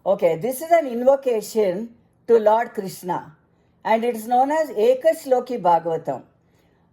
Okay, this is an invocation to Lord Krishna, and it is known as Ekashloki Bhagavatam.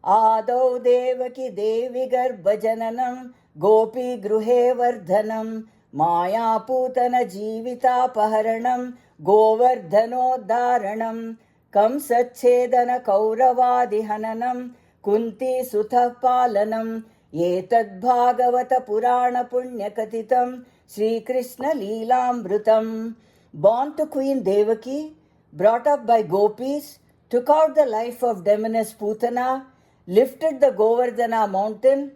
Adau Devaki Devi Garbhajananam Gopi Gruhe Vardhanam Maya Putana Jivita Paharanam Govardhanodharanam Kamsachedana Kauravadihananam Kunti Sutha Palanam Etad Bhagavata Purana Punyakatitam Sri Krishna Leelamrutam. Born to Queen Devaki, brought up by gopis, took out the life of Demoness Putana, lifted the Govardhana mountain,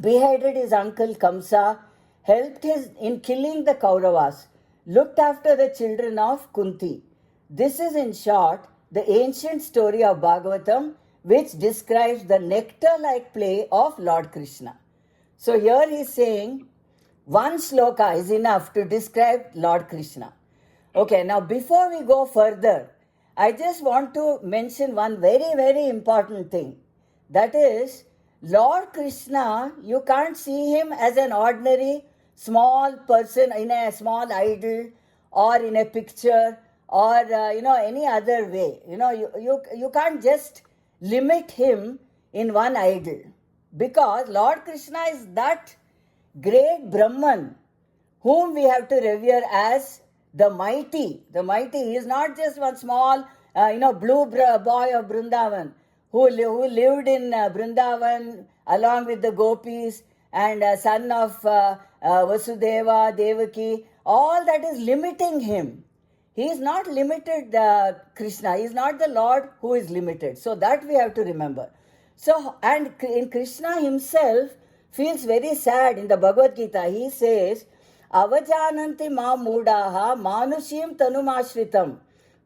beheaded his uncle Kamsa, helped in killing the Kauravas, looked after the children of Kunti. This is in short the ancient story of Bhagavatam, which describes the nectar-like play of Lord Krishna. So here he is saying one sloka is enough to describe Lord Krishna. Okay, now before we go further, I just want to mention one very, very important thing. That is, Lord Krishna, you can't see him as an ordinary small person in a small idol or in a picture or any other way. You can't just limit him in one idol, because Lord Krishna is that great Brahman whom we have to revere as the mighty. The mighty. He is not just one small, blue boy of Brindavan who lived in Brindavan along with the gopis and son of Vasudeva, Devaki. All that is limiting him. He is not limited, Krishna. He is not the Lord who is limited. So that we have to remember. So, and in Krishna himself feels very sad in the Bhagavad Gita. He says, Avajananti ma mudaha manushim tanumashritam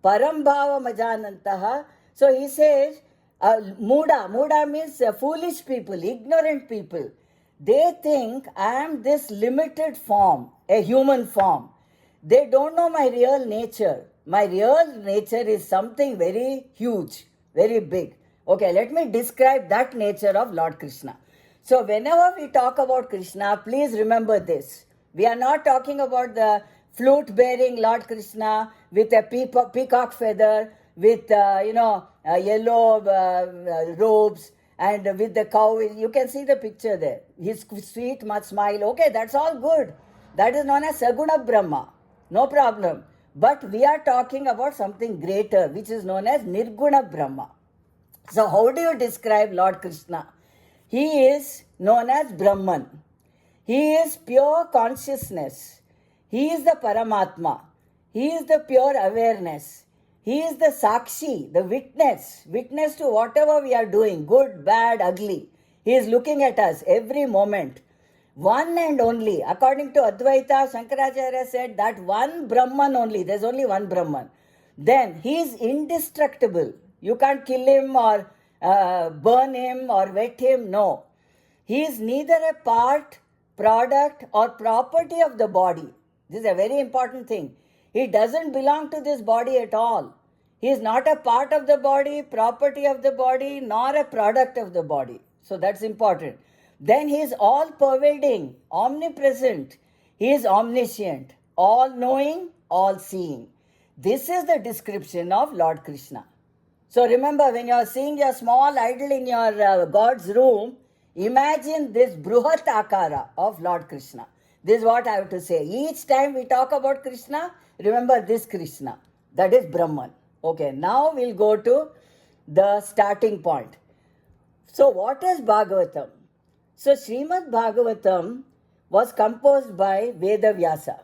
param bhava majanantaha. So he says, Muda means foolish people, ignorant people. They think I am this limited form, a human form. They don't know my real nature. My real nature is something very huge, very big. Okay, let me describe that nature of Lord Krishna. So whenever we talk about Krishna, please remember this. We are not talking about the flute-bearing Lord Krishna with a peacock feather, with yellow robes, and with the cow. You can see the picture there. His sweet smile. Okay, that's all good. That is known as Saguna Brahma. No problem. But we are talking about something greater, which is known as Nirguna Brahma. So how do you describe Lord Krishna? He is known as Brahman. He is pure consciousness. He is the Paramatma. He is the pure awareness. He is the Sakshi, the witness to whatever we are doing, good, bad, ugly. He is looking at us every moment. One and only, according to Advaita, Shankaracharya said that one Brahman only, there's only one Brahman. Then he is indestructible. You can't kill him or burn him or wet him, no. He is neither a part, product or property of the body. This is a very important thing. He doesn't belong to this body at all. He is not a part of the body, property of the body, nor a product of the body. So that's important. Then he is all pervading, omnipresent. He is omniscient, all knowing, all seeing. This is the description of Lord Krishna. So remember, when you are seeing your small idol in your God's room, imagine this Bruhat Akara of Lord Krishna. This is what I have to say. Each time we talk about Krishna, remember this Krishna. That is Brahman. Okay, now we'll go to the starting point. So what is Bhagavatam? So Srimad Bhagavatam was composed by Vedavyasa.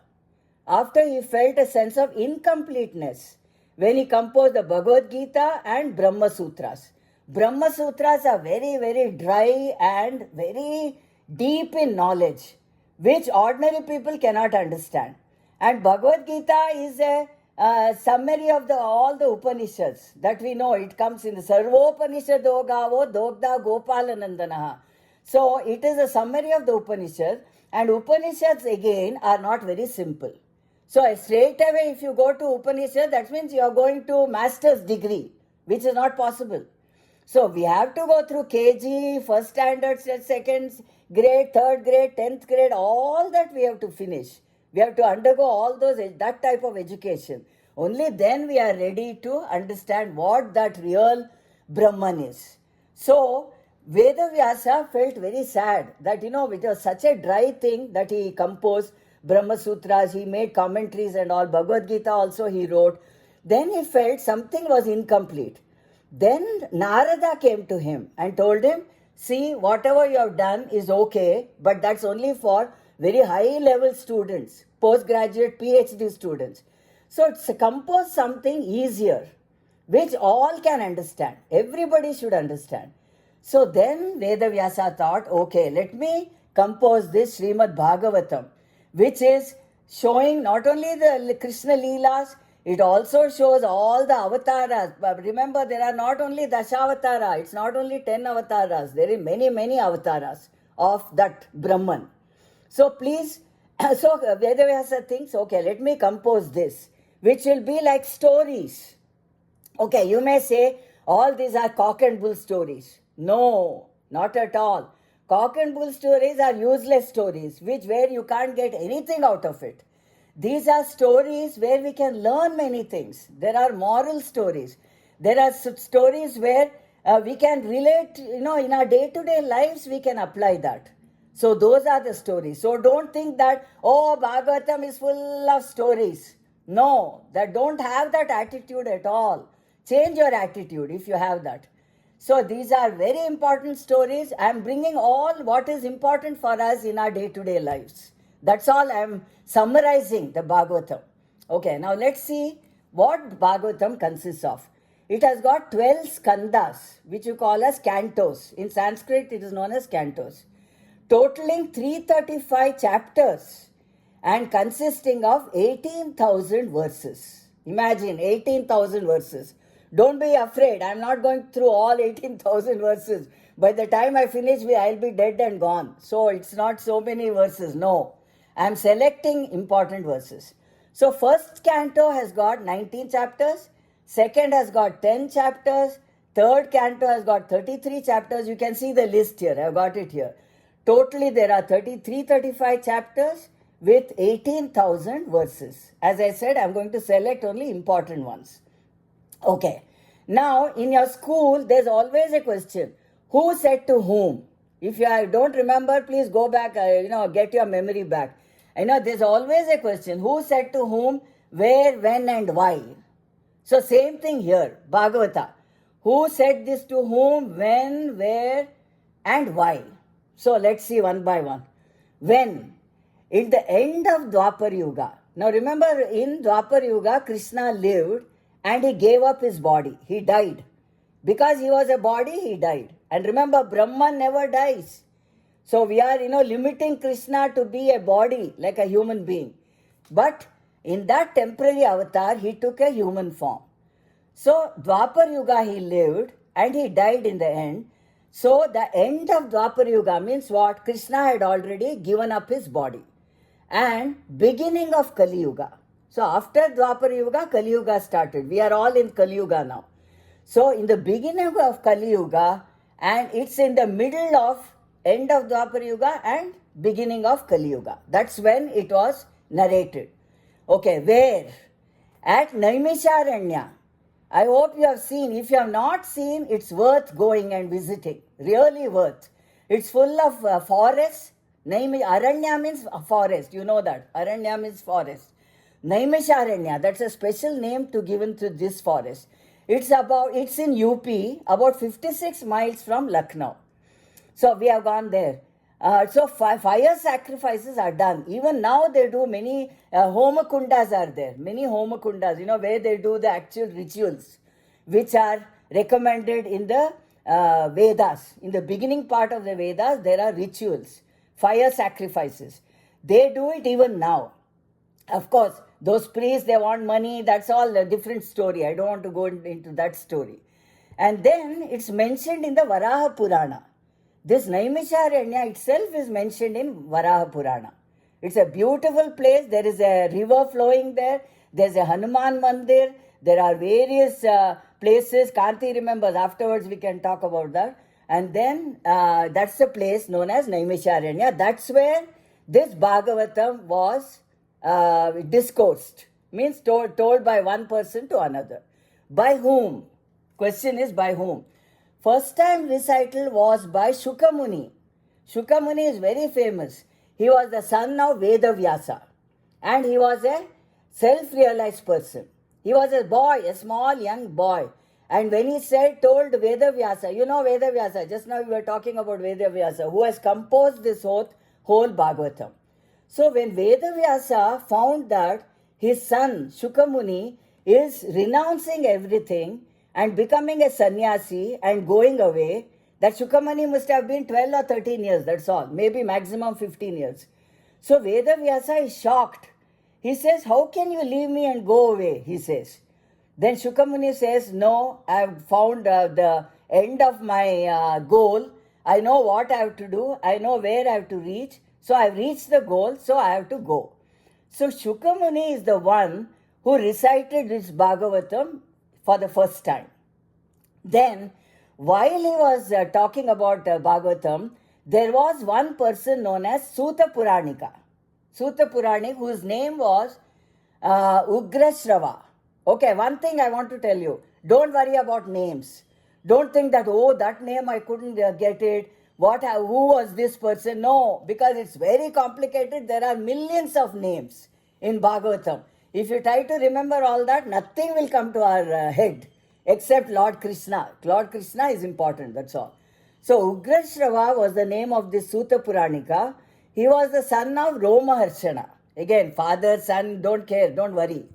After he felt a sense of incompleteness, when he composed the Bhagavad Gita and Brahma Sutras. Brahma Sutras are very, very dry and very deep in knowledge, which ordinary people cannot understand. And Bhagavad Gita is a summary of all the Upanishads that we know. It comes in the Sarvopanishado Gavo Dogda Gopalanandanaha. So it is a summary of the Upanishads, and Upanishads again are not very simple. So straight away if you go to Upanishad, that means you are going to master's degree, which is not possible. So we have to go through KG, first standard, second grade, third grade, 10th grade, all that we have to finish We have to undergo all that type of education. Only then we are ready to understand what that real Brahman is. So, Vedavyasa felt very sad that, it was such a dry thing that he composed Brahma Sutras, he made commentaries and all, Bhagavad Gita also he wrote. Then he felt something was incomplete. Then Narada came to him and told him, see, whatever you have done is okay, but that's only for very high level students, postgraduate PhD students. So it's compose something easier, which all can understand. Everybody should understand. So then Vedavyasa thought, okay, let me compose this Srimad Bhagavatam, which is showing not only the Krishna Leelas, it also shows all the avatars. But remember, there are not only Dashavatara, it's not only 10 avatars, there are many, many avatars of that Brahman. So please, so Vedavyasa thinks, okay, let me compose this, which will be like stories. Okay, you may say, all these are cock and bull stories. No, not at all. Cock and bull stories are useless stories, where you can't get anything out of it. These are stories where we can learn many things. There are moral stories. There are stories where we can relate, in our day-to-day lives, we can apply that. So those are the stories. So don't think that, oh, Bhagavatam is full of stories. No, that don't have that attitude at all. Change your attitude if you have that. So these are very important stories. I am bringing all what is important for us in our day-to-day lives. That's all I am summarizing the Bhagavatam. Okay, now let's see what Bhagavatam consists of. It has got 12 skandhas, which you call as cantos. In Sanskrit, it is known as cantos, totaling 335 chapters and consisting of 18,000 verses. Imagine 18,000 verses. Don't be afraid. I'm not going through all 18,000 verses. By the time I finish, I'll be dead and gone. So it's not so many verses. No. I'm selecting important verses. So first canto has got 19 chapters. Second has got 10 chapters. Third canto has got 33 chapters. You can see the list here. I've got it here. Totally there are 35 chapters with 18,000 verses. As I said, I'm going to select only important ones. Okay. Now, in your school, there's always a question. Who said to whom? If you don't remember, please go back, get your memory back. There's always a question. Who said to whom, where, when, and why? So same thing here, Bhagavata. Who said this to whom, when, where, and why? So let's see one by one. When? In the end of Dwapar Yuga. Now remember, in Dwapar Yuga, Krishna lived and he gave up his body. He died. Because he was a body, he died. And remember, Brahman never dies. So we are, limiting Krishna to be a body, like a human being. But in that temporary avatar, he took a human form. So Dwapar Yuga he lived and he died in the end. So the end of Dwapar Yuga means what? Krishna had already given up his body. And beginning of Kali Yuga. So after Dwapar Yuga, Kali Yuga started. We are all in Kali Yuga now. So in the beginning of Kali Yuga, and it's in the middle of end of Dwapar Yuga and beginning of Kali Yuga. That's when it was narrated. Okay, where? At Naimisharanya. I hope you have seen. If you have not seen, it's worth going and visiting. Really worth. It's full of forests. Aranya means forest. You know that. Aranya means forest. Naimisharanya, that's a special name given to this forest. It's in UP, about 56 miles from Lucknow. So we have gone there. So fire sacrifices are done. Even now they do many homakundas are there. Many homakundas, where they do the actual rituals, which are recommended in the Vedas. In the beginning part of the Vedas, there are rituals, fire sacrifices. They do it even now. Of course, those priests, they want money. That's all a different story. I don't want to go into that story. And then it's mentioned in the Varaha Purana. This Naimisharanya itself is mentioned in Varaha Purana. It's a beautiful place. There is a river flowing there. There's a Hanuman Mandir. There are various places. Kanti remembers. Afterwards, we can talk about that. And then that's the place known as Naimisharanya. That's where this Bhagavatam was discoursed, means told by one person to another. By whom? Question is by whom? First time recital was by Shukamuni. Shukamuni is very famous. He was the son of Vedavyasa and he was a self-realized person. He was a boy, a small young boy. And when he told Vedavyasa, you know Vedavyasa, just now we were talking about Vedavyasa, who has composed this whole Bhagavatam. So when Vedavyasa found that his son Shukamuni is renouncing everything and becoming a sannyasi and going away, that Shukamuni must have been 12 or 13 years, that's all, maybe maximum 15 years. So Vedavyasa is shocked. He says, how can you leave me and go away, he says. Then Shukamuni says, no, I have found the end of my goal. I know what I have to do. I know where I have to reach. So I have reached the goal, so I have to go. So Shukamuni is the one who recited this Bhagavatam for the first time. Then, while he was talking about Bhagavatam, there was one person known as Suta Puranika. Suta Puranik, whose name was Ugrashrava. Okay, one thing I want to tell you. Don't worry about names. Don't think that, oh, that name I couldn't get it. Who was this person? No, because it's very complicated. There are millions of names in Bhagavatam. If you try to remember all that, nothing will come to our head except Lord Krishna. Lord Krishna is important, that's all. So Ugrashrava was the name of this Suta Puranika. He was the son of Romaharshana. Again, father, son, don't care, don't worry.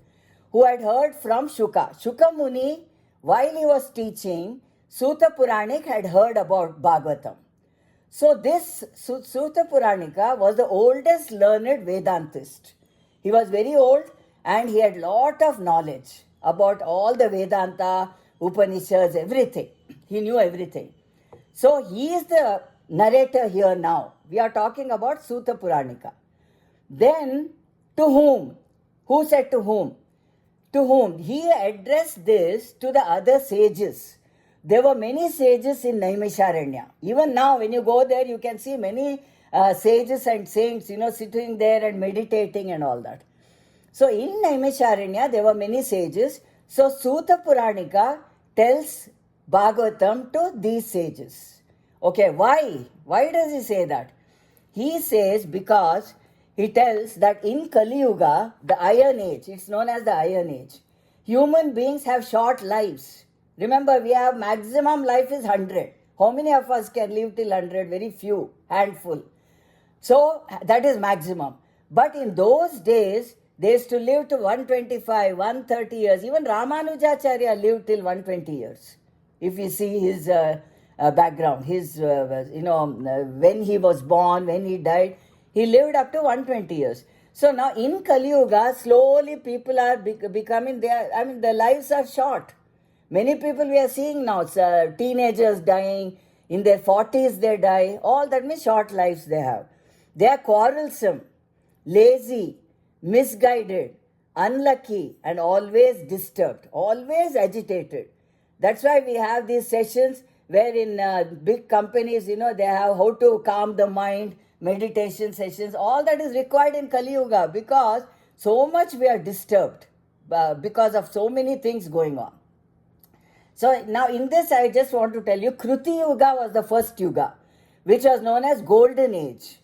Who had heard from Shuka. Shuka Muni, while he was teaching, Suta Puranik had heard about Bhagavatam. So this Suta Puranika was the oldest learned Vedantist. He was very old and he had lot of knowledge about all the Vedanta, Upanishads, everything. He knew everything. So he is the narrator here now. We are talking about Suta Puranika. Then, to whom? Who said to whom? To whom? He addressed this to the other sages. There were many sages in Naimisharanya. Even now, when you go there, you can see many sages and saints, sitting there and meditating and all that. So in Naimisharanya, there were many sages. So Suta Puranika tells Bhagavatam to these sages. Okay, why? Why does he say that? He says because he tells that in Kali Yuga, the Iron Age, it's known as the Iron Age, human beings have short lives. Remember, we have maximum life is 100. How many of us can live till 100? Very few, handful. So that is maximum. But in those days, they used to live to 125, 130 years. Even Ramanujacharya lived till 120 years. If you see his background, his, when he was born, when he died, he lived up to 120 years. So now in Kali Yuga, slowly people are becoming there. I mean, their lives are short. Many people we are seeing now, teenagers dying, in their 40s they die. All that means short lives they have. They are quarrelsome, lazy, misguided, unlucky, and always disturbed, always agitated. That's why we have these sessions where in big companies, they have how to calm the mind, meditation sessions. All that is required in Kali Yuga because so much we are disturbed because of so many things going on. So now in this I just want to tell you, Kruti Yuga was the first Yuga, which was known as Golden Age.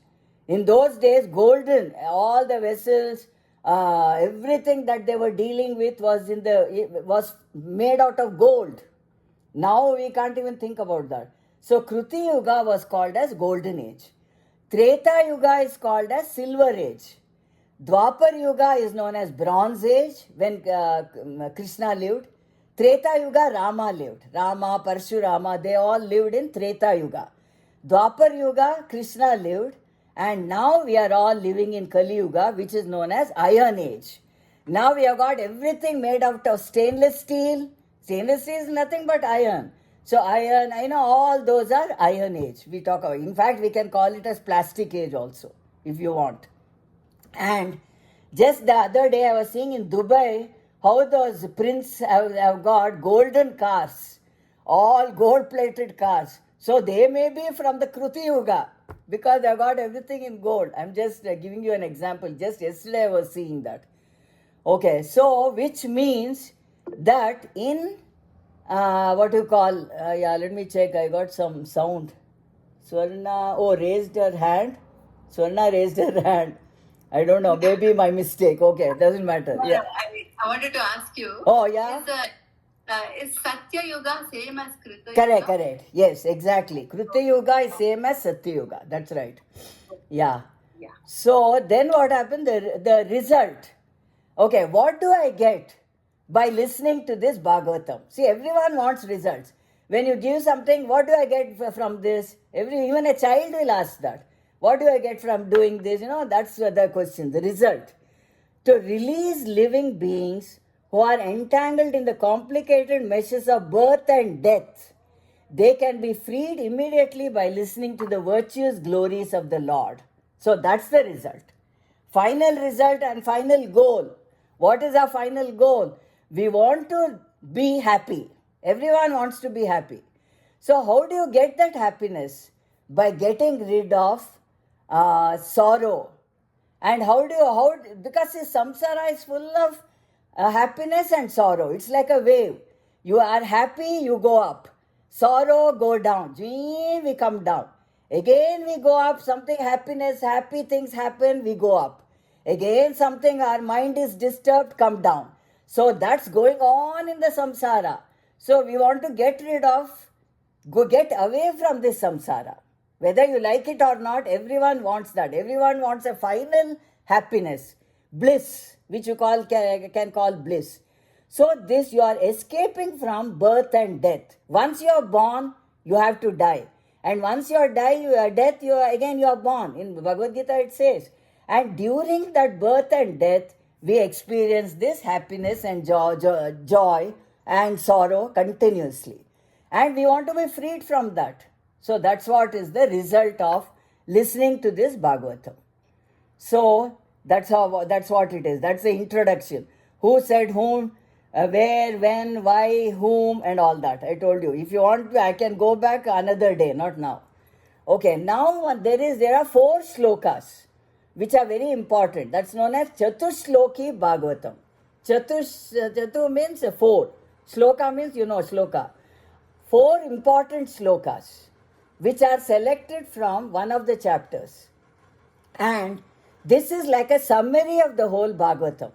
In those days, golden, all the vessels, everything that they were dealing with was made out of gold. Now we can't even think about that. So Kruti Yuga was called as Golden Age. Treta Yuga is called as Silver Age. Dwapar Yuga is known as Bronze Age, when Krishna lived. Treta Yuga, Rama lived. Rama, Parshurama, they all lived in Treta Yuga. Dwapar Yuga, Krishna lived. And now we are all living in Kali Yuga, which is known as Iron Age. Now we have got everything made out of stainless steel. Stainless steel is nothing but iron. So iron, all those are Iron Age we talk about. In fact, we can call it as Plastic Age also, if you want. And just the other day I was seeing in Dubai how those princes have got golden cars, all gold-plated cars. So they may be from the Kruti Yuga. because I got everything in gold. I'm just giving you an example. Just yesterday I was seeing that. Okay, so which means that in what you call, let me check. I got some sound. Swarna, raised her hand. Swarna raised her hand. I don't know, maybe my mistake. Okay, doesn't matter. Yeah. I wanted to ask you. Oh, yeah? Is Satya Yuga same as Krita Correct, Yuga? correct. Yes, exactly. Krita Yuga is same as Satya Yuga. That's right. Yeah. So then what happened? The result. Okay, what do I get by listening to this Bhagavatam? See, everyone wants results. When you give something, what do I get from this? Even a child will ask that. What do I get from doing this? That's the question, the result. To release living beings who are entangled in the complicated meshes of birth and death, they can be freed immediately by listening to the virtuous glories of the Lord. So that's the result. Final result and final goal. What is our final goal? We want to be happy. Everyone wants to be happy. So how do you get that happiness? By getting rid of sorrow. And because this samsara is full of happiness and sorrow. It's like a wave. You are happy, you go up. Sorrow, go down. We come down. Again we go up, something happiness, happy things happen, we go up. Again something, our mind is disturbed, come down. So that's going on in the samsara. So we want to get away from this samsara. Whether you like it or not, everyone wants that. Everyone wants a final happiness, bliss, which you can call bliss. So this, you are escaping from birth and death. Once you are born, you have to die. And once you are death, you are born. In Bhagavad Gita it says. And during that birth and death, we experience this happiness and joy and sorrow continuously. And we want to be freed from that. So that's what is the result of listening to this Bhagavatam. So that's what it is. That's the introduction. Who said whom, where, when, why, whom, and all that. I told you. If you want, I can go back another day, not now. Okay, now there are 4 slokas which are very important. That's known as Chatushloki Bhagavatam. Chatu means 4. Sloka means, sloka. 4 important slokas which are selected from one of the chapters. And this is like a summary of the whole Bhagavatam.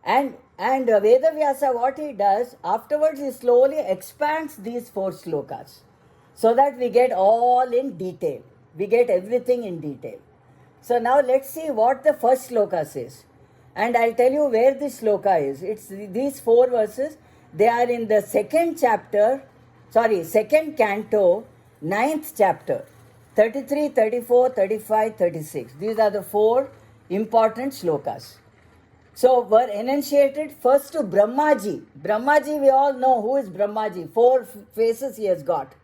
And Vedavyasa, what he does, afterwards he slowly expands these 4 slokas so that we get all in detail. We get everything in detail. So now let's see what the first sloka says. And I'll tell you where this sloka is. It's these 4 verses. They are in the second canto, 9th chapter, 33, 34, 35, 36. These are the 4 important slokas. So were enunciated first to Brahmaji. Brahmaji, we all know who is Brahmaji. 4 faces he has got.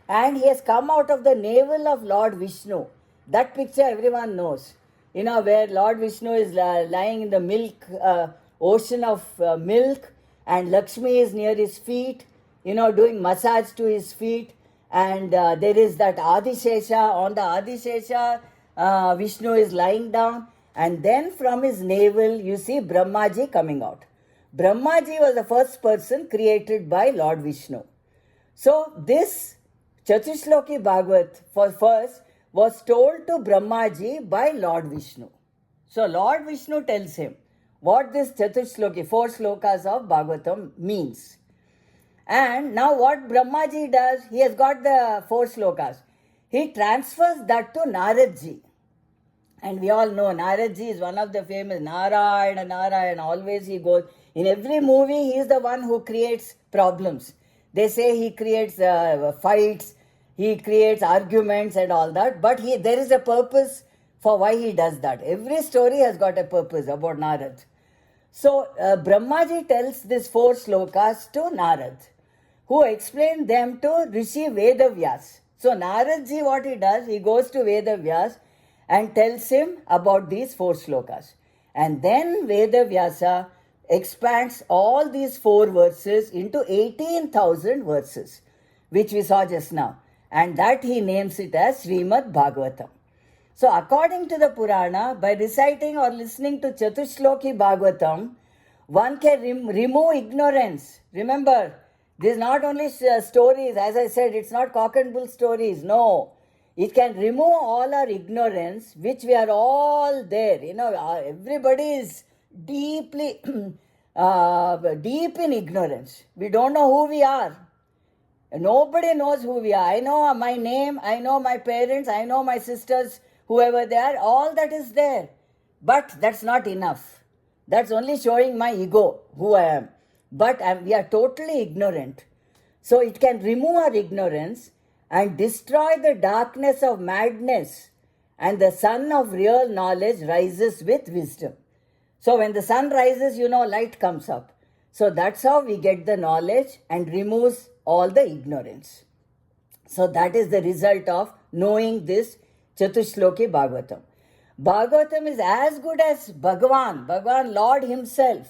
And he has come out of the navel of Lord Vishnu. That picture everyone knows. Where Lord Vishnu is lying in the ocean of milk, and Lakshmi is near his feet, doing massage to his feet. And there is that Adishesha. On the Adishesha, Vishnu is lying down. And then from his navel, you see Brahmaji coming out. Brahmaji was the first person created by Lord Vishnu. So this Chatushloki Bhagavat first was told to Brahmaji by Lord Vishnu. So Lord Vishnu tells him what this Chatushloki, 4 slokas of Bhagavatam means. And now what Brahmaji does, he has got the 4 slokas. He transfers that to Naradji. And we all know Naradji is one of the famous Narayana. Always he goes. In every movie, he is the one who creates problems. They say he creates fights, he creates arguments and all that. But there is a purpose for why he does that. Every story has got a purpose about Narad. So Brahmaji tells these 4 slokas to Narad, who explained them to Rishi Vedavyas. So Naradji, what he does, he goes to Vedavyas and tells him about these 4 slokas. And then Vedavyasa expands all these 4 verses into 18,000 verses, which we saw just now. And that he names it as Srimad Bhagavatam. So according to the Purana, by reciting or listening to Chatushloki Bhagavatam, one can remove ignorance. Remember, this is not only stories, as I said, it's not cock and bull stories. No, it can remove all our ignorance, which we are all there. Everybody is deeply deep in ignorance. We don't know who we are. Nobody knows who we are. I know my name, I know my parents, I know my sisters, whoever they are, all that is there. But that's not enough. That's only showing my ego, who I am. But we are totally ignorant. So it can remove our ignorance and destroy the darkness of madness, and the sun of real knowledge rises with wisdom. So when the sun rises, light comes up. So that's how we get the knowledge and removes all the ignorance. So that is the result of knowing this Chatushloki Bhagavatam. Bhagavatam is as good as Bhagavan, Lord himself.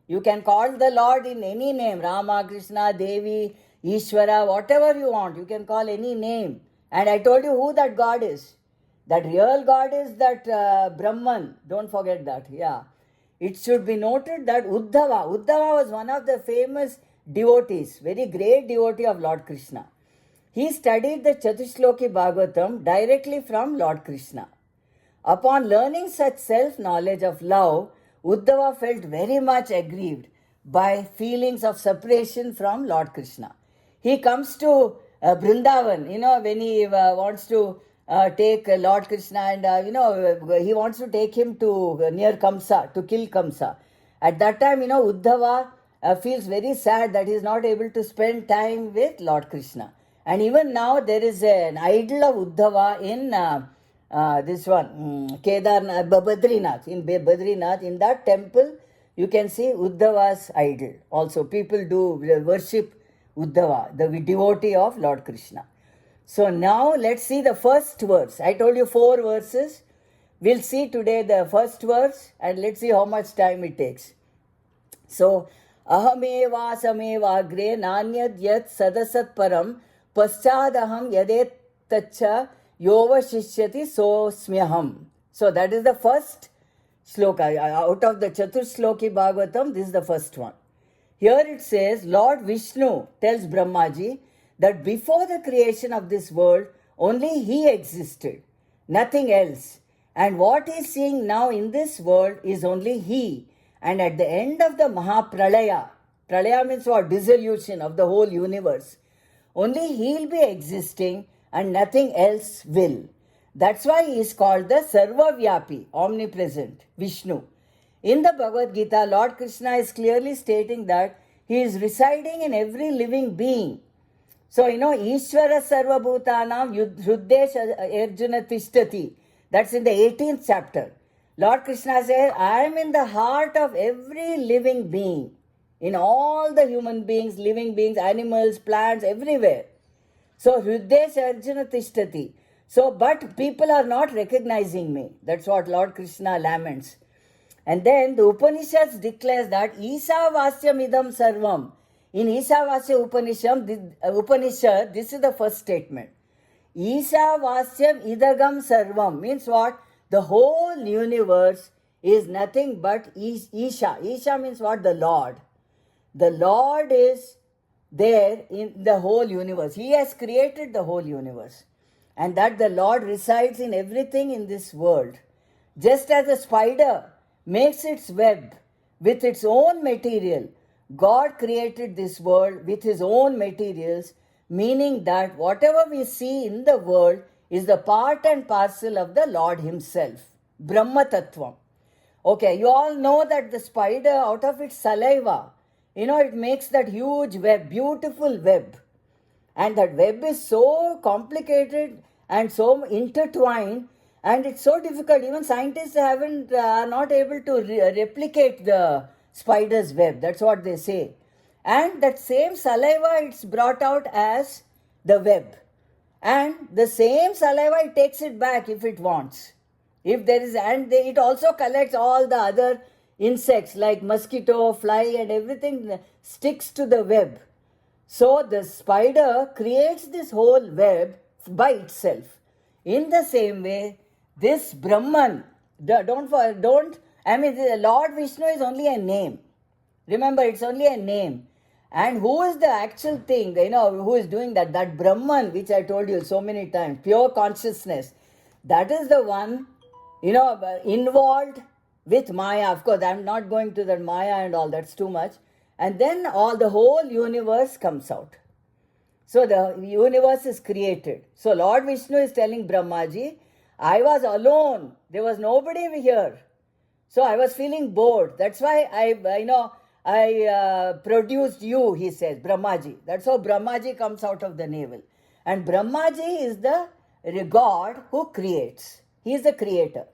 You can call the Lord in any name, Rama, Krishna, Devi, Ishvara, whatever you want. You can call any name. And I told you who that God is. That real God is that Brahman. Don't forget that. Yeah. It should be noted that Uddhava was one of the famous devotees, very great devotee of Lord Krishna. He studied the Chatushloki Bhagavatam directly from Lord Krishna. Upon learning such self-knowledge of love, Uddhava felt very much aggrieved by feelings of separation from Lord Krishna. He comes to Vrindavan, when he wants to take Lord Krishna and, he wants to take him to near Kamsa, to kill Kamsa. At that time, Uddhava feels very sad that he is not able to spend time with Lord Krishna. And even now, there is an idol of Uddhava in this one, Kedarnath, Badrinath. In Badrinath, in that temple, you can see Uddhava's idol. Also, people do worship Uddhava, the devotee of Lord Krishna. So now let's see the first verse. I told you 4 verses. We'll see today the first verse and let's see how much time it takes. So, ahameva sameva agre nanyad yat sadasat param paschadaham yadet tacha yova shishyati sosmyaham. So that is the first sloka. Out of the Chatushloki Bhagavatam, this is the first one. Here it says, Lord Vishnu tells Brahmaji that before the creation of this world, only he existed, nothing else. And what he is seeing now in this world is only he. And at the end of the Mahapralaya, Pralaya means what? Dissolution of the whole universe. Only he will be existing and nothing else will. That's why he is called the Sarvavyapi, omnipresent, Vishnu. In the Bhagavad Gita, Lord Krishna is clearly stating that he is residing in every living being. So, Ishvara Sarvabhutanam Yudhesha Arjuna Tishtati. That's in the 18th chapter. Lord Krishna says, I am in the heart of every living being. In all the human beings, living beings, animals, plants, everywhere. So, Hridesha Arjuna Tishtati. So, but people are not recognizing me. That's what Lord Krishna laments. And then the Upanishads declares that Isavasyam idam sarvam. In Isavasya Upanishad, this is the first statement. Isavasyam idagam sarvam means what? The whole universe is nothing but Isha. Isha means what? The Lord. The Lord is there in the whole universe. He has created the whole universe. And that the Lord resides in everything in this world. Just as a spider makes its web with its own material, God created this world with his own materials, meaning that whatever we see in the world is the part and parcel of the Lord himself. Brahma Tattvam. Okay, you all know that the spider, out of its saliva, it makes that huge web, beautiful web. And that web is so complicated and so intertwined, and it's so difficult. Even scientists are not able to replicate the spider's web. That's what they say. And that same saliva, it's brought out as the web. And the same saliva, it takes it back if it wants. If there is, it also collects all the other insects like mosquito, fly, and everything sticks to the web. So the spider creates this whole web by itself. In the same way, This Brahman, I mean, the Lord Vishnu is only a name. Remember, it's only a name. And who is the actual thing, who is doing that? That Brahman, which I told you so many times, pure consciousness, that is the one, involved with Maya. Of course, I'm not going to that Maya and all, that's too much. And then the whole universe comes out. So the universe is created. So Lord Vishnu is telling Brahmaji, I was alone. There was nobody here. So I was feeling bored. That's why I produced you, he says, Brahmaji. That's how Brahmaji comes out of the navel. And Brahmaji is the God who creates. He is the creator.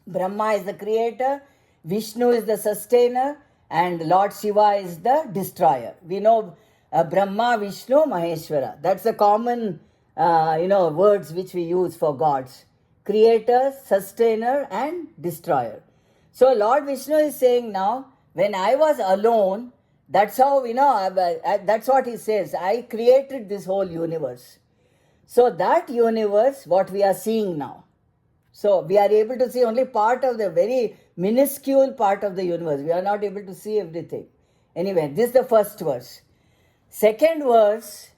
Brahma is the creator, Vishnu is the sustainer, and Lord Shiva is the destroyer. We know Brahma, Vishnu, Maheshwara. That's the common, words which we use for gods. Creator, sustainer, and destroyer. So Lord Vishnu is saying now, when I was alone, that's how, that's what he says. I created this whole universe. So that universe, what we are seeing now. So we are able to see only part of the very minuscule part of the universe. We are not able to see everything. Anyway, this is the first verse. Second verse,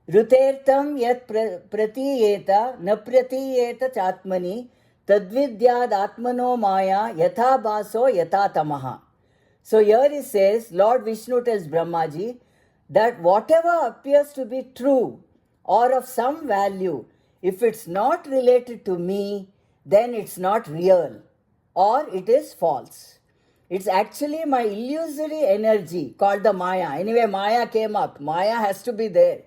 Rutertam yat pratiyeta na pratiyeta chatmani tadvidyad atmano maya yatha baso yatha tamaha. So here he says, Lord Vishnu tells Brahmaji that whatever appears to be true or of some value, if it's not related to me, then it's not real or it is false. It's actually my illusory energy called the Maya. Anyway, Maya came up. Maya has to be there.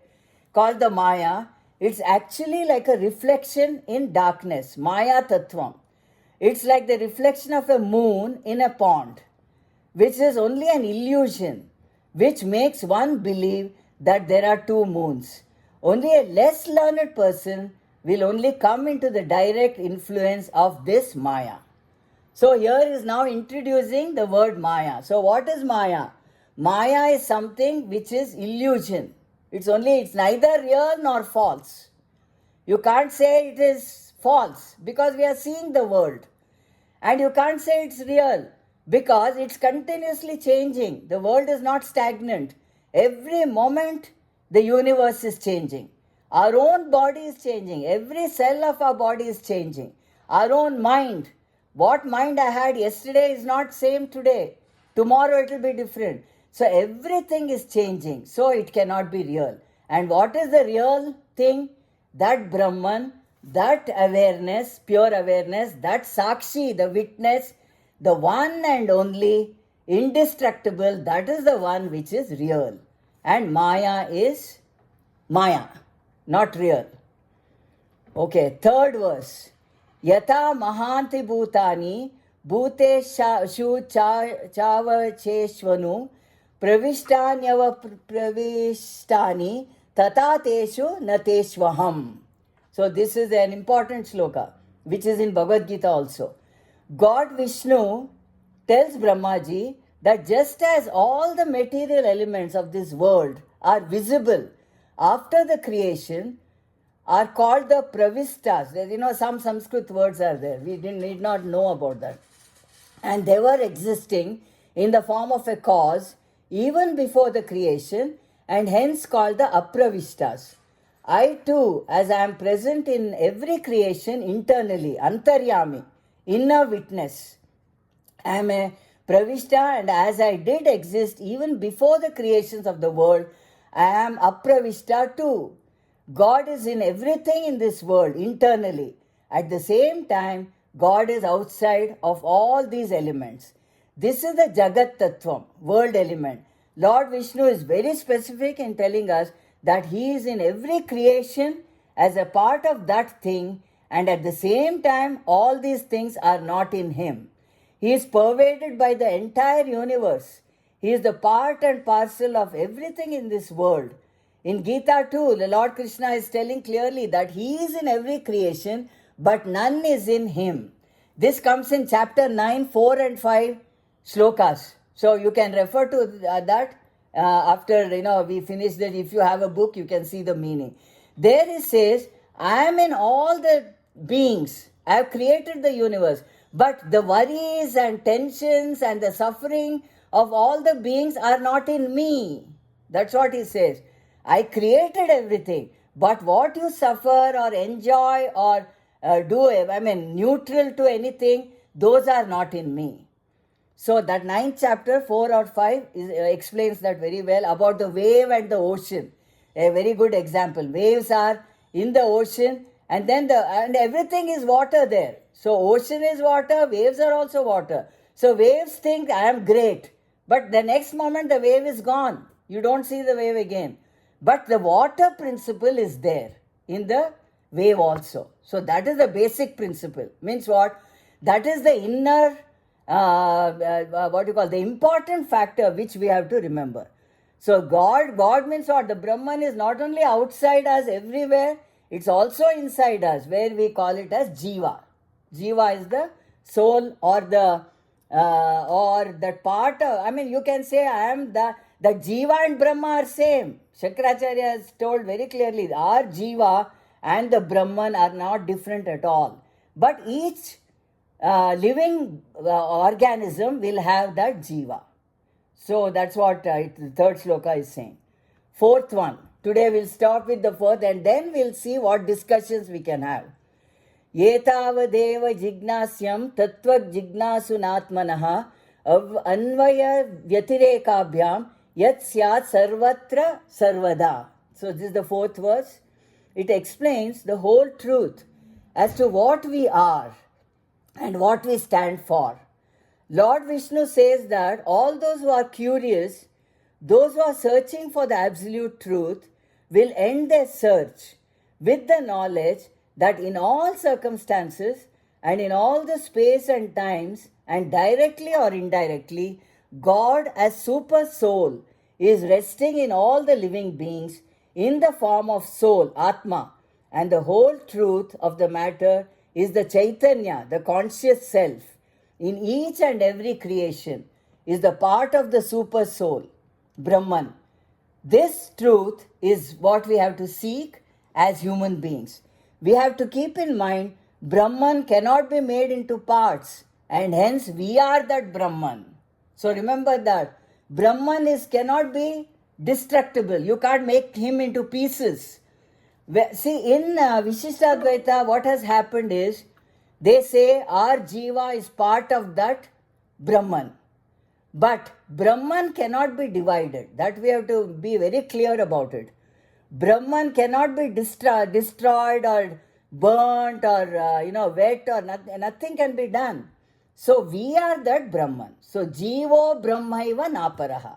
Called the Maya. It's actually like a reflection in darkness. Maya Tattvam. It's like the reflection of a moon in a pond, which is only an illusion, which makes one believe that there are two moons. Only a less learned person will only come into the direct influence of this Maya. So here is now introducing the word Maya. So what is Maya? Maya is something which is illusion. It's neither real nor false. You can't say it is false because we are seeing the world. And you can't say it's real because it's continuously changing. The world is not stagnant. Every moment the universe is changing. Our own body is changing. Every cell of our body is changing. Our own mind. What mind I had yesterday is not same today. Tomorrow it will be different. So everything is changing. So it cannot be real. And what is the real thing? That Brahman, that awareness, pure awareness, that Sakshi, the witness, the one and only, indestructible, that is the one which is real. And Maya is Maya, not real. Okay, third verse. Yata mahanti bhutani bhute shu chavacheshvanu pravistanyava pravistani tatateshu nateshvaham. So this is an important sloka which is in Bhagavad Gita also. God Vishnu tells Brahmaji that just as all the material elements of this world are visible after the creation, are called the pravistas. Some Sanskrit words are there. We need not know about that. And they were existing in the form of a cause even before the creation and hence called the apravistas. I too, as I am present in every creation internally, antaryami, inner witness, I am a pravishta, and as I did exist even before the creations of the world, I am apravishta too. God is in everything in this world internally. At the same time, God is outside of all these elements. This is the Jagat Tattvam, world element. Lord Vishnu is very specific in telling us that He is in every creation as a part of that thing, and at the same time, all these things are not in Him. He is pervaded by the entire universe. He is the part and parcel of everything in this world. In Gita too, the Lord Krishna is telling clearly that He is in every creation, but none is in Him. This comes in chapter 9, 4 and 5 shlokas. So you can refer to that after we finish that. If you have a book, you can see the meaning. There it says, I am in all the beings, I have created the universe. But the worries and tensions and the suffering of all the beings are not in me. That's what he says. I created everything. But what you suffer or enjoy or neutral to anything, those are not in me. So that 9th chapter, 4 or 5, explains that very well about the wave and the ocean. A very good example. Waves are in the ocean, and then and everything is water there. So ocean is water, waves are also water. So waves think I am great, but the next moment the wave is gone. You don't see the wave again. But the water principle is there in the wave also. So that is the basic principle. Means what? That is the inner the important factor which we have to remember. So God means what? The Brahman is not only outside us everywhere, it's also inside us, where we call it as Jiva. Jiva is the soul or that part of, you can say I am the Jiva and Brahma are same. Shankaracharya has told very clearly, our Jiva and the Brahman are not different at all. But each living organism will have that Jiva. So that's what the third sloka is saying. Fourth one. Today we'll start with the fourth and then we'll see what discussions we can have. Yetavadeva jignasyam tattva jignasunatmanah anvaya vyatirekabhyam yat syat sarvatra sarvada. So this is the fourth verse. It explains the whole truth as to what we are and what we stand for. Lord Vishnu says that all those who are curious, those who are searching for the absolute truth, will end their search with the knowledge that in all circumstances and in all the space and times, and directly or indirectly, God as super soul is resting in all the living beings in the form of soul, Atma, and the whole truth of the matter is the Chaitanya, the conscious self, in each and every creation, is the part of the super soul, Brahman. This truth is what we have to seek as human beings. We have to keep in mind, Brahman cannot be made into parts, and hence we are that Brahman. So remember that. Brahman cannot be destructible. You can't make him into pieces. See, in Vishistadvaita, what has happened is, they say our Jiva is part of that Brahman. But Brahman cannot be divided. That we have to be very clear about it. Brahman cannot be destroyed or burnt or wet or nothing can be done. So we are that Brahman. So Jivo Brahmaiva Naparaha.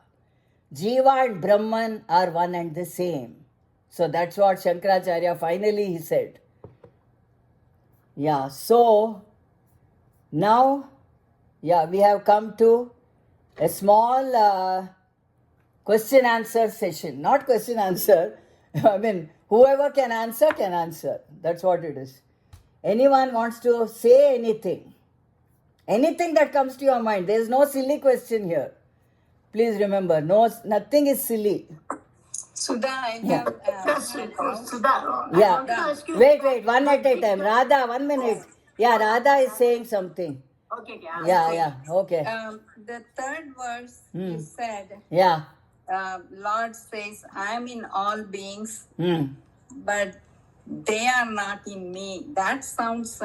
Jiva and Brahman are one and the same. So that's what Shankaracharya finally he said. Yeah, so now, we have come to a small question answer session. Not question answer. Whoever can answer. That's what it is. Anyone wants to say anything? Anything that comes to your mind. There is no silly question here. Please remember, nothing is silly. Sudha, I have Sudha, Yeah. I want to ask you. Wait, one at a time. Radha, 1 minute. Yeah, Radha is saying something. Okay. Okay. the third verse is said, Yeah. Lord says, I am in all beings, Hmm. but they are not in me. That sounds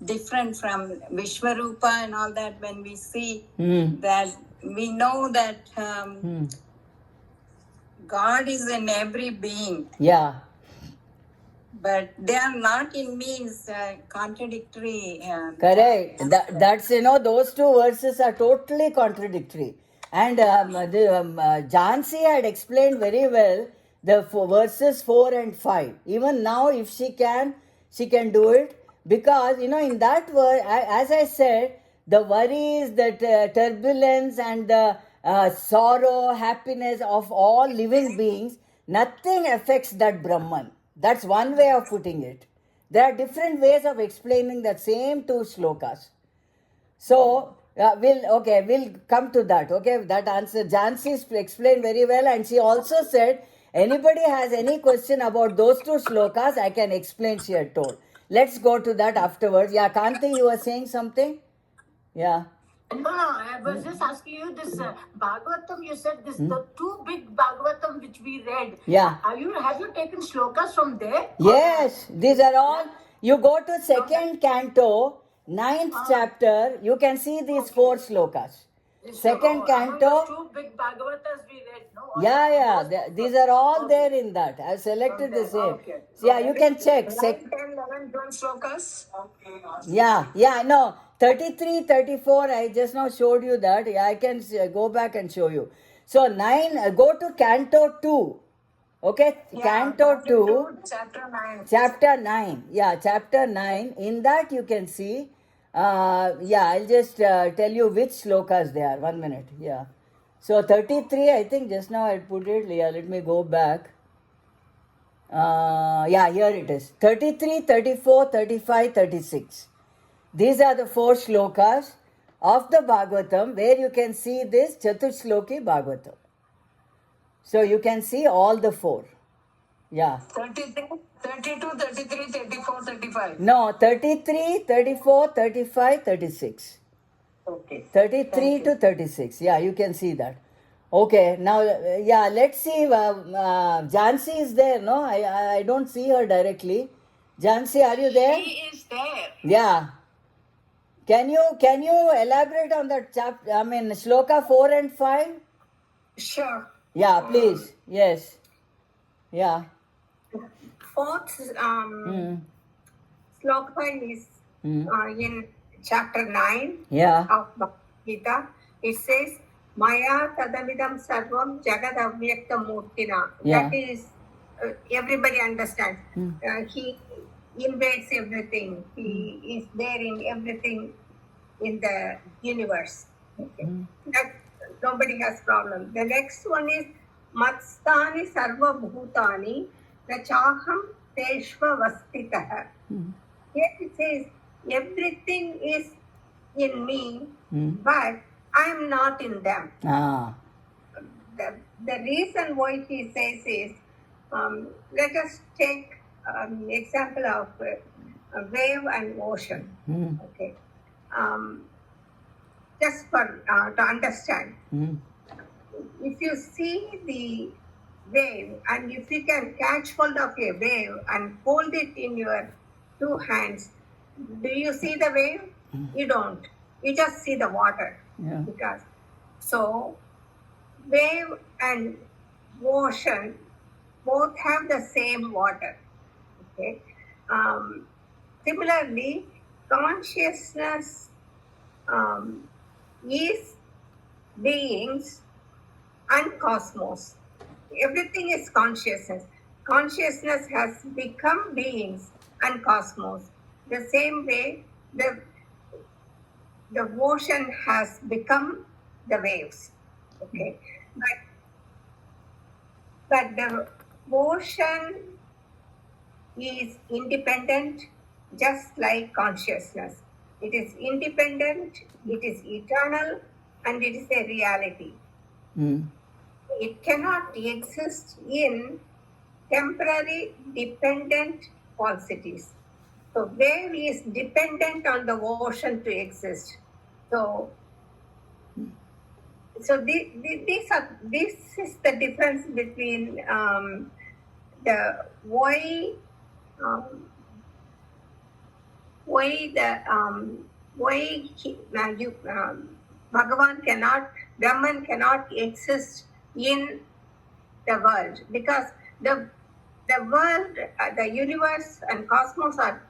different from Vishwarupa and all that. When we see that, we know that God is in every being. Yeah. But they are not in me is contradictory. Correct. That's, those two verses are totally contradictory. And Jhansi had explained very well the verses 4 and 5. Even now, if she can do it. Because, in that verse, as I said, the worries, the turbulence and the sorrow, happiness of all living beings, nothing affects that Brahman. That's one way of putting it. There are different ways of explaining that same two shlokas. So, we'll come to that. Okay, that answer, Jhansi explained very well, and she also said, anybody has any question about those two shlokas, I can explain, she had told. let's go to that afterwards. Yeah, Kanti, you were saying something? Yeah. No, I was just asking you this Bhagavatam. You said this the two big Bhagavatam which we read. Yeah. Have you taken shlokas from there? Yes, these are all. You go to second canto, ninth chapter, you can see these four slokas. Second canto. Two big Bhagavatas we read. No. Yeah. These are all there in that. I selected the same. Okay. So, yeah, you can check. 9, 10, 11, 12 slokas. Yeah, no. 33, 34, I just now showed you that. Yeah, I can go back and show you. So, 9, go to canto 2. Okay, canto 2. Chapter 9. Chapter 9. Yeah, chapter 9. In that you can see. I'll just tell you which slokas they are. 1 minute. Yeah. So 33, I think just now I put it. Yeah, let me go back. Here it is. 33, 34, 35, 36. These are the 4 slokas of the Bhagavatam where you can see this Chatushloki Bhagavatam. So you can see all the 4. Yeah. 33, 32, 33, 34, 35. No, 33, 34, 35, 36. Okay. 33 to 36. Yeah, you can see that. Okay, now, let's see. Jhansi is there, no? I don't see her directly. Jhansi, are you there? She is there. Yeah. Can you elaborate on that chapter? I mean, Shloka 4 and 5? Sure. Yeah, please. Yes. Yeah. Fourth sloka is in chapter 9 Yeah. of Bhagavad Gita. It says, Maya tadamidam sarvam jagad avyakta murtina. Yeah. That is, everybody understands. He invades everything. He is there in everything in the universe. Okay. That nobody has problem. The next one is Matstani sarva bhutani nachaham teshva vastitah. Here it says everything is in me, but I am not in them. The reason why he says is, let us take example of a wave and ocean. Okay, just for to understand. If you see the wave and if you can catch hold of a wave and hold it in your 2 hands, do you see the wave? You don't. You just see the water. Yeah. Because so wave and ocean both have the same water. Okay. Similarly, consciousness is beings and cosmos. Everything is consciousness. Consciousness has become beings and cosmos. The same way the ocean has become the waves. Okay. But the ocean is independent just like consciousness. It is independent, it is eternal, and it is a reality. It cannot exist in temporary dependent falsities. So wave is dependent on the ocean to exist. So this is the difference between the why Bhagavan cannot, Brahman cannot exist in the world, because the world, the universe and cosmos are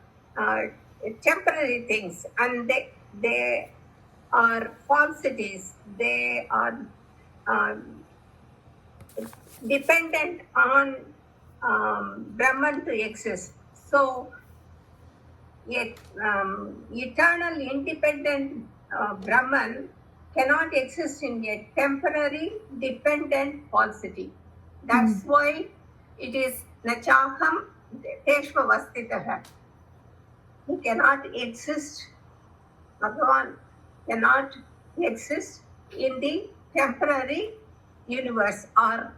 temporary things, and they are falsities. They are dependent on Brahman to exist. So, eternal independent Brahman cannot exist in a temporary dependent falsity. That's why it is Nachaham Teshva Vastitah. He cannot exist, Bhagavan cannot exist in the temporary universe or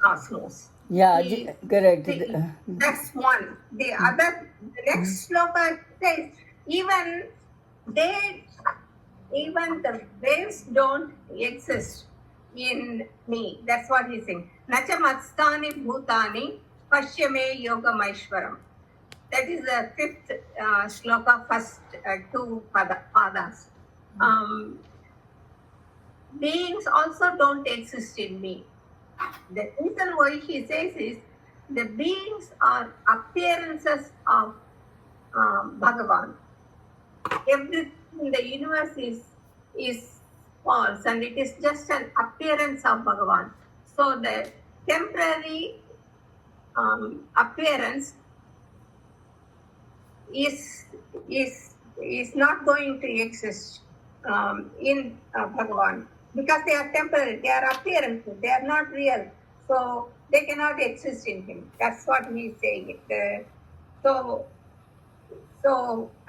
cosmos. Yeah, correct. That's one. The next sloka says, even the waves don't exist in me. That's what he's saying. Nacha matstani bhutani pashyame yogamaishwaram. That is the fifth sloka, first two padas. Beings also don't exist in me. The reason why he says is the beings are appearances of Bhagavan. Everything in the universe is false and it is just an appearance of Bhagavan. So the temporary appearance is not going to exist in Bhagavan because they are temporary, they are appearances, they are not real. So they cannot exist in him. That's what he is saying. So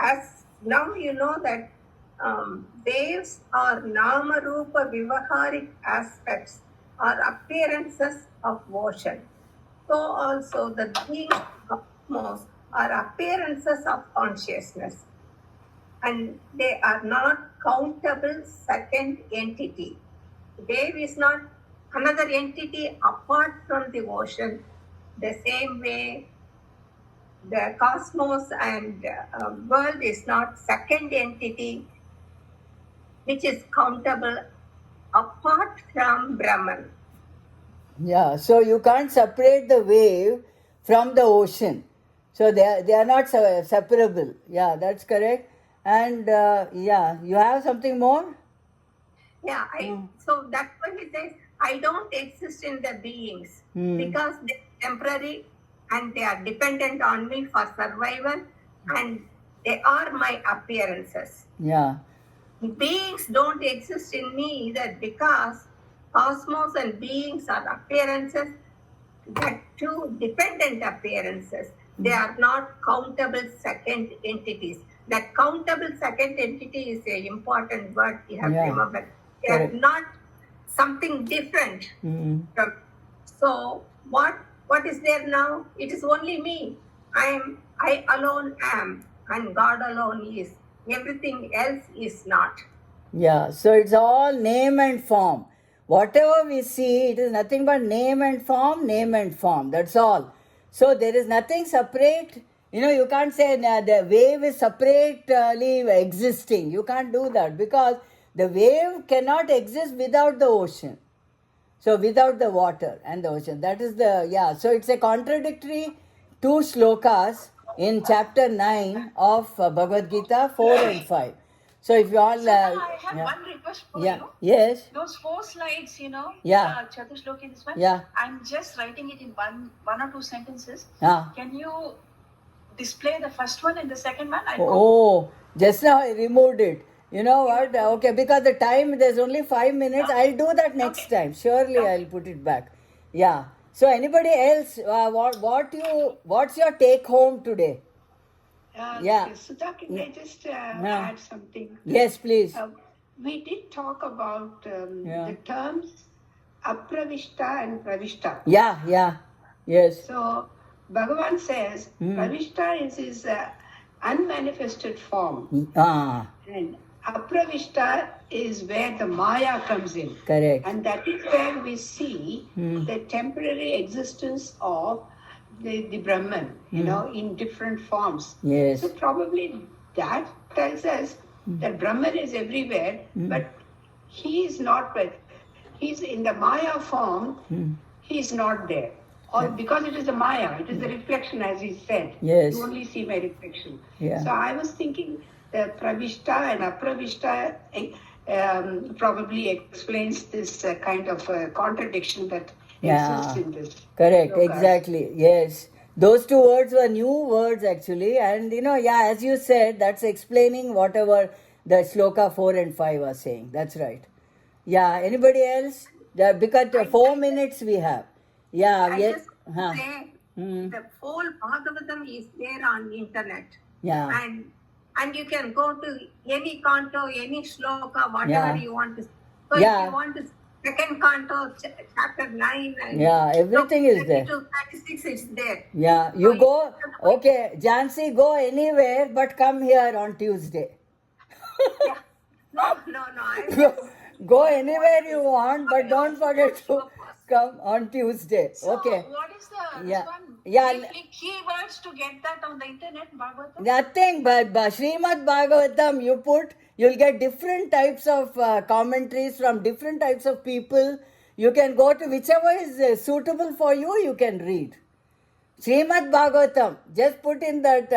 as now you know that waves are nama rupa vivaharic aspects or appearances of ocean. So also the beings of cosmos are appearances of consciousness, and they are not countable second entity. Wave is not another entity apart from the ocean. The same way the cosmos and world is not second entity which is countable apart from Brahman. Yeah, so you can't separate the wave from the ocean. So they are not separable. Yeah, that's correct. And yeah, you have something more? Yeah, so that's why he says, I don't exist in the beings because they're temporary and they are dependent on me for survival and they are my appearances. Yeah. Beings don't exist in me either because cosmos and beings are appearances, that two dependent appearances. They are not countable second entities. That countable second entity is an important word you have to remember. They are not something different. So what is there now? It is only me. I alone am, and God alone is. Everything else is not. Yeah, so it's all name and form. Whatever we see, it is nothing but name and form, name and form. That's all. So there is nothing separate. You know, you can't say the wave is separately existing. You can't do that because the wave cannot exist without the ocean. So without the water and the ocean. That is so it's a contradictory two slokas in chapter 9 of Bhagavad Gita 4 and 5. So if you all... I have one request for you. Yes. Those 4 slides, Chatushloki, this one. Yeah. I'm just writing it in one or two sentences. Ah. Can you display the first one and the second one? Just now I removed it. You know what? Okay, because the time, there's only 5 minutes. I'll do that next time. Surely I'll put it back. Yeah. So anybody else, what's your take home today? Sudha, can I just add something? Yes, please. We did talk about the terms Apravishta and Pravishta. Yes. So Bhagavan says Pravishta is his unmanifested form. And Apravishta is where the Maya comes in. Correct. And that is where we see the temporary existence of the Brahman, in different forms. Yes. So probably that tells us that Brahman is everywhere, but he is not with. He's in the Maya form, he is not there. Or because it is the Maya, it is the reflection, as he said. Yes. You only see my reflection. Yeah. So I was thinking that Pravishta and Apravishta probably explains this kind of contradiction that exists in this. Correct, exactly. Yes. Those two words were new words actually, and as you said, that's explaining whatever the shloka 4 and 5 are saying. That's right. Yeah, anybody else? Because 4 minutes we have. I just say the whole Bhagavatam is there on internet. Yeah. And you can go to any canto, any shloka, whatever you want to. So if you want to second canto, chapter 9. And Yeah, everything is there. 32, 36, it's there. Yeah, you go. Okay, Jansi, go anywhere but come here on Tuesday. No. I Go anywhere you want, but don't forget to come on Tuesday. So, Okay. what is the Yeah. this one? Yeah. Keywords to get that on the internet, Bhagavatam? Nothing but Srimad Bhagavatam, you'll get different types of commentaries from different types of people. You can go to whichever is suitable for you, you can read. Srimad Bhagavatam, just put in that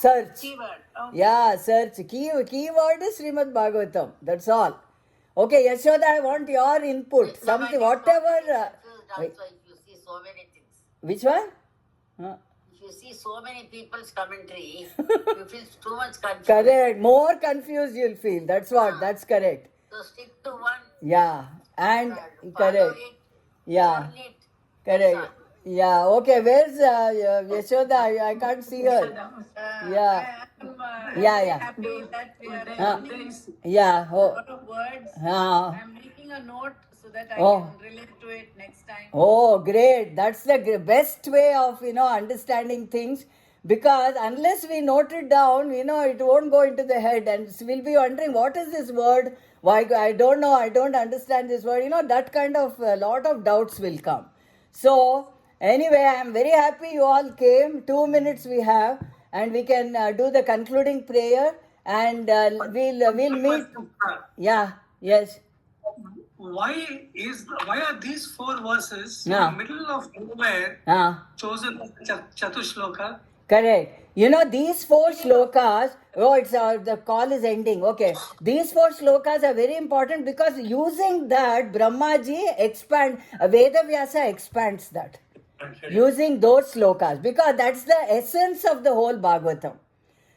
search. Keyword. Okay. Yeah, search. Keyword is Srimad Bhagavatam. That's all. Okay, Yashoda, I want your input. Something, whatever. Also, if you see so many things, Which one? Huh? if you see so many people's commentary, you feel too much confused. Correct. More confused you'll feel. That's what. That's correct. So stick to one. Yeah. And Follow correct. it. Yeah. Learn it. Correct. Yeah. Okay. Where's Yashoda? I can't see her. Yeah. Yeah. Happy that we are Ah. learning Yeah. a Oh. lot of words. Ah. I'm making a note so that I Oh. can relate to it next time. Oh, great. That's the best way of, understanding things, because unless we note it down, it won't go into the head and we'll be wondering, what is this word? Why, I don't know, I don't understand this word. That kind of a lot of doubts will come. So, anyway, I'm very happy you all came. 2 minutes we have, and we can do the concluding prayer, and we'll meet. Yeah, yes. Why are these 4 verses Yeah. in the middle of nowhere chosen as Chatushloka? Correct. These 4 shlokas, the call is ending. Okay. These 4 shlokas are very important because using that, Brahmaji Vedavyasa expands that. Using those shlokas, because that's the essence of the whole Bhagavatam.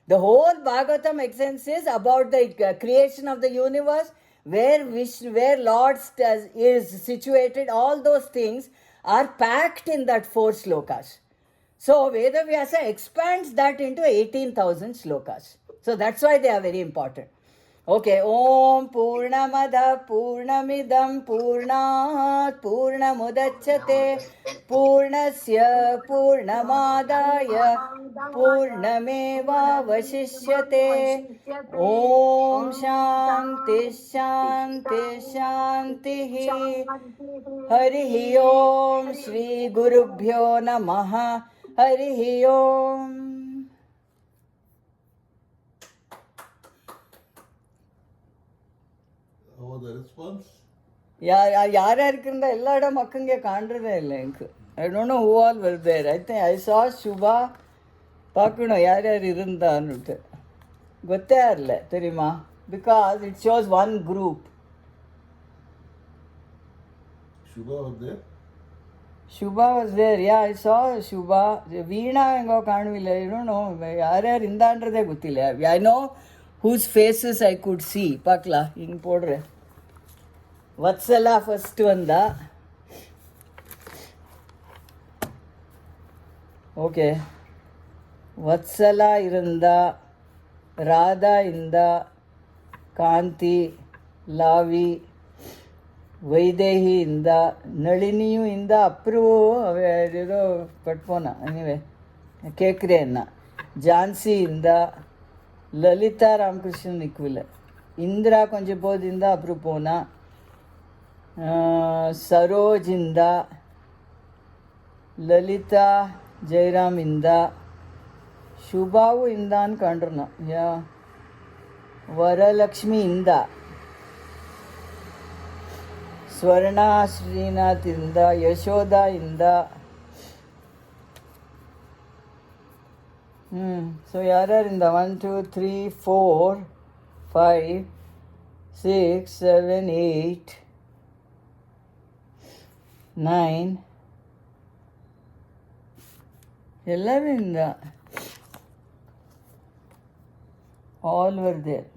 The whole Bhagavatam essence is about the creation of the universe, where Lord is situated. All those things are packed in that 4 shlokas. So Vedavyasa expands that into 18,000 shlokas. So that's why they are very important. Okay. Om Purnamada Purnamidam Purnat Purnamudachyate Purnasya Purnamadaya Purnameva Vasishyate. Om Shanti Shanti Shanti. Harihi Om Shri Gurubhyo Namaha. Harihi Om. How was the response? ಯಾರು ಇರ್ಕಿಂದ ಎಲ್ಲ ಇடம் ಮಕ್ಕಂಗೆ ಕಾಣ್ರದೇ ಇಲ್ಲ ಇಂಕ್ I don't know who all were there. I think I saw Shubha பார்க்கணும் யார் யார் இருந்தான்னுட்டு. ಗೊತ್ತೇ ಇರಲ್ಲ தெரியுமா, because it shows one group. Shubha was there? Shubha was there. Yeah, I saw Shubha. Veena ಹೆಂಗೋ ಕಾಣವಿಲ್ಲ. I don't know ಯಾರ್ಯಾರು ಇಂದಾன்றದೇ ಗೊತ್ತಿಲ್ಲ. I know whose faces I could see. பார்க்கலா ಹಿಂಗೆ போடுறேன். வத்சலா ஃபர்ஸ்ட் வந்தா. ஓகே, வத்சலா இருந்தா, ராதா இருந்தா, ಕಾಂತಿ, ಲಾವಿ, ವೈದೇಹಿ ಇಂದ, ನಳಿನಿಯೂ ಇಂದ, ಅಪ್ರೂವ್ ಅವೇರೋ ಕಟ್ಪೋನ ನೀವೇ ಕೇಕ್ರೆಯನ್ನ, ಝಾನ್ಸಿಯಿಂದ, ಲಲಿತಾ ರಾಮಕೃಷ್ಣ ನಿಕ್ವಿಲ್, ಇಂದಿರಾ ಕೊಂಚಪೋದಿಂದ ಅಪ್ರೂವ್ ಪೋನ, ಸರೋಜಿಂದ, ಲಲಿತಾ ಜಯರಾಮ್ ಇಂದ, ಶುಭಾವು ಇಂದ ಅನ್ಕೊಂಡ್ರು ನಾ. ಯಾ ವರಲಕ್ಷ್ಮಿ ಇಂದ, ಸ್ವರ್ಣ ಶ್ರೀನಾಥ್ ಇಂದ, ಯಶೋಧ ಇಂದ. ಸೊ ಯಾರ್ಯಾರಿಂದ 1 2 3 4 5 6 7 8 9 ಎಲ್ಲರಿಂದ all were there.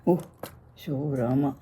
Oh Shivarama.